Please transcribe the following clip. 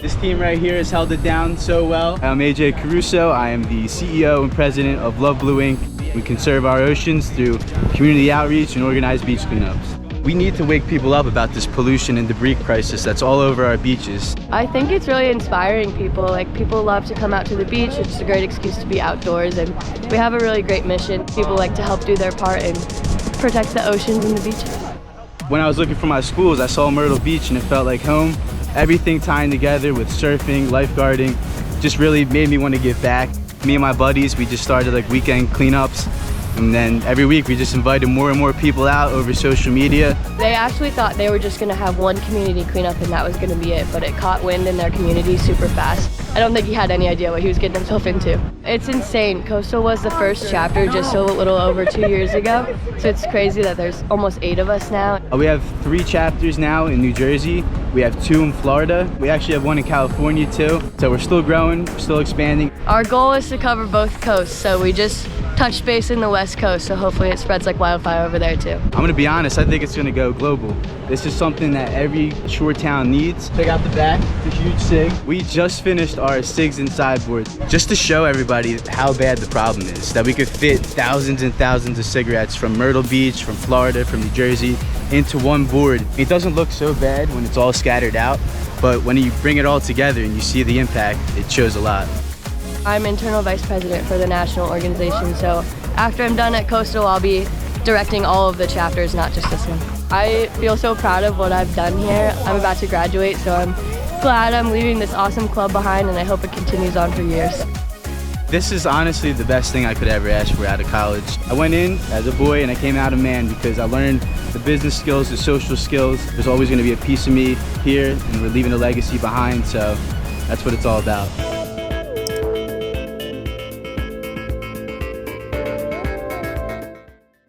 This team right here has held it down so well. I'm AJ Caruso. I am the CEO and president of Love Blue Inc. We conserve our oceans through community outreach and organized beach cleanups. We need to wake people up about this pollution and debris crisis that's all over our beaches. I think it's really inspiring people. Like, people love to come out to the beach. It's a great excuse to be outdoors, and we have a really great mission. People like to help do their part and protect the oceans and the beaches. When I was looking for my schools, I saw Myrtle Beach and it felt like home. Everything tying together with surfing, lifeguarding, just really made me want to give back. Me and my buddies, we just started like weekend cleanups. And then every week we just invited more and more people out over social media. They actually thought they were just going to have one community cleanup and that was going to be it, but it caught wind in their community super fast. I don't think he had any idea what he was getting himself into. It's insane. Coastal was the first chapter just a little over 2 years ago, so it's crazy that there's almost 8 of us now. We have 3 chapters now in New Jersey. We have 2 in Florida. We actually have 1 in California too. So we're still growing, we're still expanding. Our goal is to cover both coasts, so we just touched base in the West Coast, so hopefully it spreads like wildfire over there too. I'm gonna be honest, I think it's gonna go global. This is something that every shore town needs. Check out the back, the huge SIG. We just finished our SIGs and sideboards just to show everybody how bad the problem is, that we could fit thousands and thousands of cigarettes from Myrtle Beach, from Florida, from New Jersey, into one board. It doesn't look so bad when it's all scattered out, but when you bring it all together and you see the impact, it shows a lot. I'm internal vice president for the national organization, so after I'm done at Coastal, I'll be directing all of the chapters, not just this one. I feel so proud of what I've done here. I'm about to graduate, so I'm glad I'm leaving this awesome club behind, and I hope it continues on for years. This is honestly the best thing I could ever ask for out of college. I went in as a boy and I came out a man because I learned the business skills, the social skills. There's always going to be a piece of me here, and we're leaving a legacy behind, so that's what it's all about.